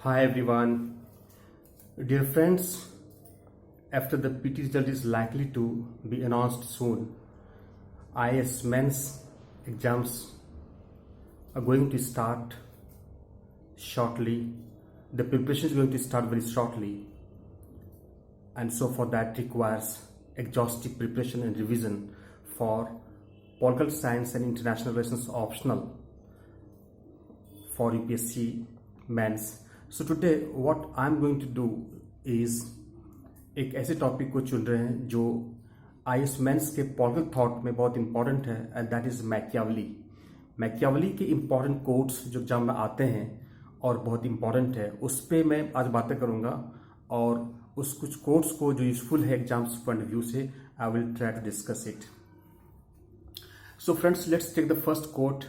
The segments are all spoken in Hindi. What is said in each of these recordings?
Hi everyone. Dear friends, after the PT result is likely to be announced soon, IAS men's exams are going to start shortly. The preparation is going to start very shortly, and so for that requires exhaustive preparation and revision for political science and international relations optional for UPSC men's. So today what I'm going to do is एक ऐसे टॉपिक को चुन रहे हैं जो आईएएस मेंस के पॉलिटिकल थॉट में बहुत इंपॉर्टेंट है, and that is Machiavelli. Machiavelli के इंपॉर्टेंट कोट्स जो एग्जाम में आते हैं और बहुत इंपॉर्टेंट है, उस पर मैं आज बातें करूंगा और उस कुछ कोट्स को जो यूजफुल है एग्जाम्स पॉइंट ऑफ व्यू से I will try to discuss it. So friends, let's take the first quote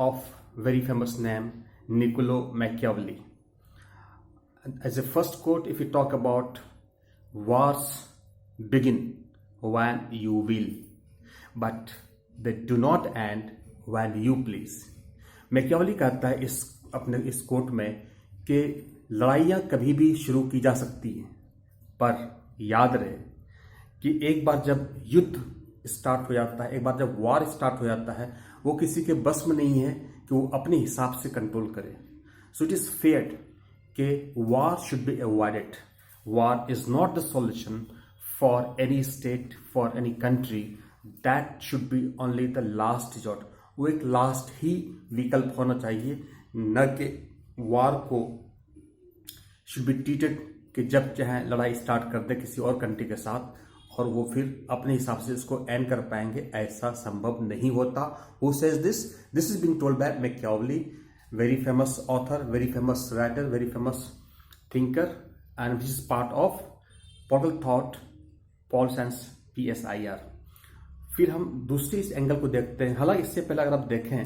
of very famous name, Niccolo Machiavelli. As a first quote, if we talk about wars begin when you will, but they do not end when you please. Machiavelli कहता है इस कोट में कि लड़ाइयाँ कभी भी शुरू की जा सकती हैं, पर याद रहे कि एक बार जब युद्ध स्टार्ट हो जाता है, एक बार जब वार स्टार्ट हो जाता है, वो किसी के बस में नहीं है कि वो अपने हिसाब से कंट्रोल करे। सो इट इज फेयर कि war should be avoided. War is not the solution for any state, for any country. That should be only the last resort. वो एक लास्ट ही विकल्प होना चाहिए, न कि वार को शुड बी ट्रीटेड कि जब चाहे लड़ाई स्टार्ट कर दे किसी और कंट्री के साथ और वो फिर अपने हिसाब से इसको एंड कर पाएंगे। ऐसा संभव नहीं होता। Who says this? This is being told by Machiavelli, very famous author, very famous writer, very famous thinker, and this is part of political thought, pol science PSIR। फिर हम दूसरी इस एंगल को देखते हैं। हालांकि इससे पहले अगर आप देखें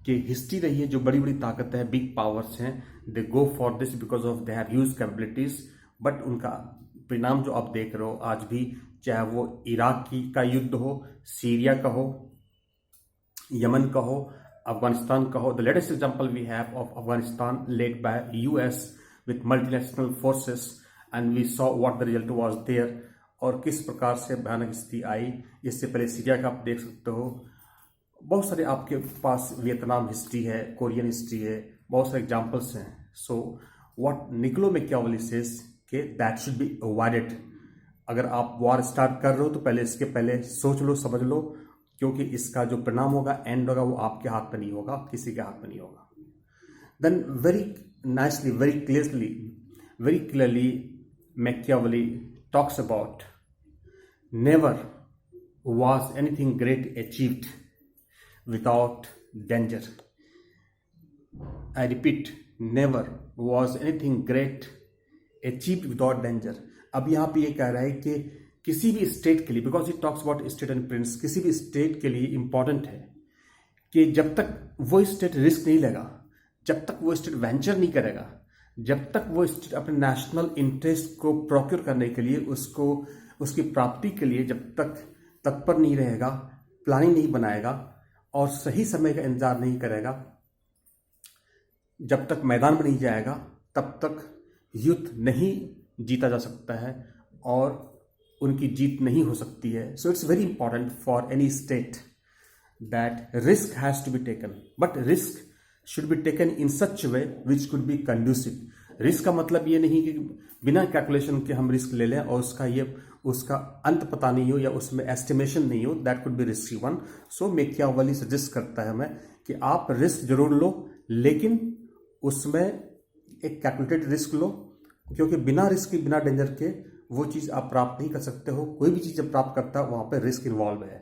कि हिस्ट्री रही है, जो बड़ी बड़ी ताकतें हैं, बिग पावर्स हैं, they go for this because of they have huge capabilities, but उनका परिणाम जो आप देख रहे हो आज भी, चाहे वो इराक का युद्ध हो, सीरिया का हो, यमन का हो, अफगानिस्तान का हो। The latest example we have of Afghanistan led by US with multinational forces, and we saw what the result was there, और किस प्रकार से भयानक स्थिति आई। इससे पहले सीरिया का आप देख सकते हो। बहुत सारे आपके पास वियतनाम हिस्ट्री है, कोरियन हिस्ट्री है, बहुत सारे एग्जाम्पल्स हैं। So what Niccolo Machiavelli says कि दैट शुड बी अवॉइडेड। अगर आप वॉर स्टार्ट कर रहे हो तो पहले इसके पहले सोच लो, समझ लो, क्योंकि इसका जो परिणाम होगा, एंड होगा, वो आपके हाथ में नहीं होगा, किसी के हाथ में नहीं होगा। Then very nicely, very clearly Machiavelli talks about never was anything great achieved without danger. I repeat, never was anything great achieved without danger. अब यहाँ पे ये कह रहा है कि किसी भी स्टेट के लिए, because it talks about state and Prince, किसी भी स्टेट के लिए इंपॉर्टेंट है कि जब तक वो स्टेट रिस्क नहीं लेगा, जब तक वो स्टेट वेंचर नहीं करेगा, जब तक वो स्टेट अपने नेशनल इंटरेस्ट को प्रोक्योर करने के लिए, उसको उसकी प्राप्ति के लिए जब तक तत्पर नहीं रहेगा, प्लानिंग नहीं बनाएगा और सही समय का इंतजार नहीं करेगा, जब तक मैदान में नहीं जाएगा, तब तक युद्ध नहीं जीता जा सकता है और उनकी जीत नहीं हो सकती है। So it's very important for any state that risk has to be taken, but risk should be taken in such way which could be conducive. Risk का मतलब ये नहीं कि बिना कैलकुलेशन के हम रिस्क ले लें और उसका अंत पता नहीं हो या उसमें एस्टिमेशन नहीं हो, that could be risky one. So Machiavelli suggest करता है हमें कि आप रिस्क जरूर लो, लेकिन उसमें एक कैलकुलेटेड रिस्क लो, क्योंकि बिना रिस्क के, बिना डेंजर के वो चीज़ आप प्राप्त नहीं कर सकते हो। कोई भी चीज़ जब प्राप्त करता है वहाँ पे रिस्क इन्वॉल्व है।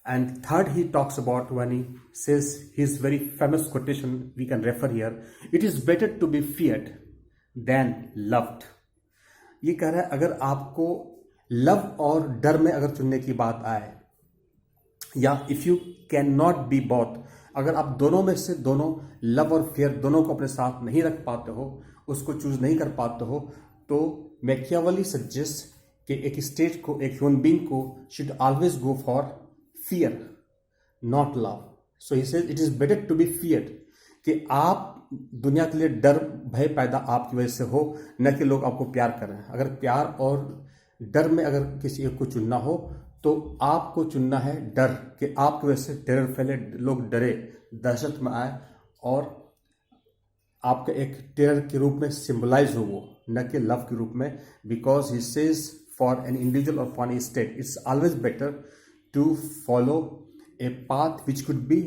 And third, he talks about when he says his very famous quotation, we can refer here, it is better to be feared than loved. ये कह रहा है अगर आपको लव और डर में अगर चुनने की बात आए, या if you can not be both, अगर आप दोनों में से दोनों, लव और फियर दोनों को अपने साथ नहीं रख पाते हो, उसको चूज नहीं कर पाते हो, तो मैकियावेली सजेस्ट कि एक स्टेट को, एक ह्यूमन बीइंग को should always go for fear, not love. So he says it is better to be feared, कि आप दुनिया के लिए डर भय पैदा आपकी वजह से हो, न कि लोग आपको प्यार करें। अगर प्यार और डर में अगर किसी एक को चुनना हो तो आपको चुनना है डर, कि आपकी वजह से टेरर फैले, लोग डरे, दहशत में आए और आपके एक टेरर के रूप में सिंबलाइज हो वो, न कि लव के रूप में। Because he says for an individual और for an state it's always better to follow a path which could be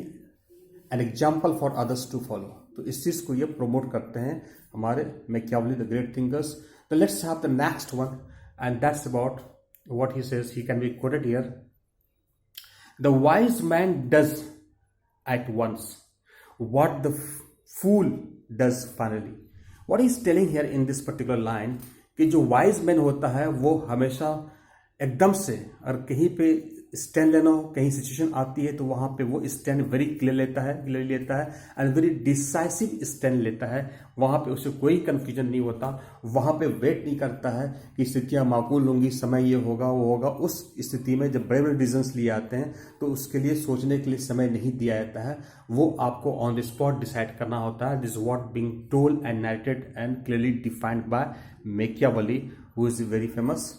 an example for others to follow. तो इस चीज़ को ये प्रमोट करते हैं हमारे मैकियावेली द ग्रेट थिंकर्स। तो let's have the next one and that's about what he says, he can be quoted here. The wise man does at once what the fool does finally. What he's telling here in this particular line कि जो वाइज मैन होता है वो हमेशा एकदम से, अगर कहीं पे स्टैंड लेना हो, कहीं सिचुएशन आती है तो वहां पे वो स्टैंड वेरी क्लियर लेता है एंड वेरी डिसाइसिव स्टैंड लेता है। वहां पे उसे कोई कंफ्यूजन नहीं होता, वहां पे वेट नहीं करता है कि स्थितियां माकूल होंगी, समय ये होगा वो होगा। उस स्थिति में जब बड़े बड़े डिसीजंस लिए आते हैं तो उसके लिए सोचने के लिए समय नहीं दिया जाता है, वो आपको ऑन द स्पॉट डिसाइड करना होता है। This what being told and narrated and clearly defined by Machiavelli, who is very famous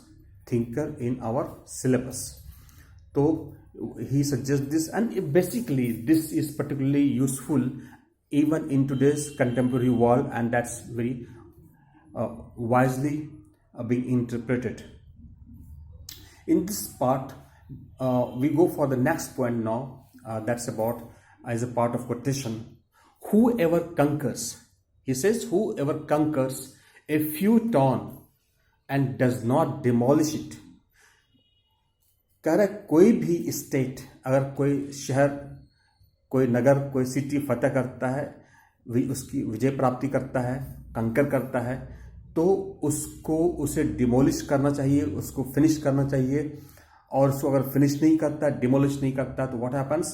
thinker in our syllabus. तो he suggests this, and basically this is particularly useful even in today's contemporary world, and that's very wisely being interpreted. In this part, we go for the next point now. That's about as a part of quotation. Whoever conquers, he says, whoever conquers a few town and does not demolish it. कह रहे कोई भी स्टेट, अगर कोई शहर, कोई नगर, कोई सिटी फतेह करता है, उसकी विजय प्राप्ति करता है, कंकर करता है, तो उसे डिमोलिश करना चाहिए, उसको फिनिश करना चाहिए। और उसको अगर फिनिश नहीं करता, डिमोलिश नहीं करता, तो what happens,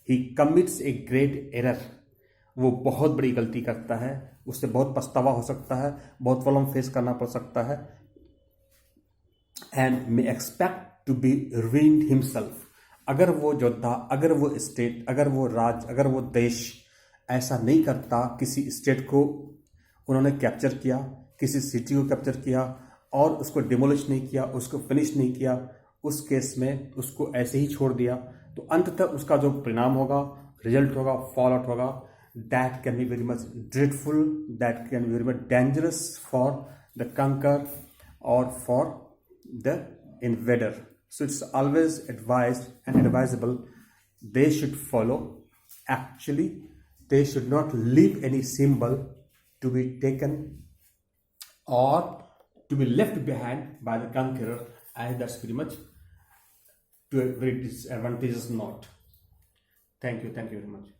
he commits a great error. वो बहुत बड़ी गलती करता है, उससे बहुत पछतावा हो सकता है, बहुत प्रॉब्लम फेस करना पड़ सकता है। And may expect to be ruined himself। अगर वो योद्धा, अगर वो स्टेट, अगर वो राज्य, अगर वो देश ऐसा नहीं करता, किसी स्टेट को उन्होंने कैप्चर किया, किसी सिटी को कैप्चर किया और उसको डिमोलिश नहीं किया, उसको फिनिश नहीं किया, उस केस में उसको ऐसे ही छोड़ दिया, तो अंततः उसका जो परिणाम होगा, रिजल्ट होगा, फॉल आउट होगा, that can be very much dreadful, that can be very much dangerous for the कंकर और for the invader. So it's always advised and advisable they should follow. Actually, they should not leave any symbol to be taken or to be left behind by the conqueror, and that's pretty much to a very disadvantageous note. Thank you very much.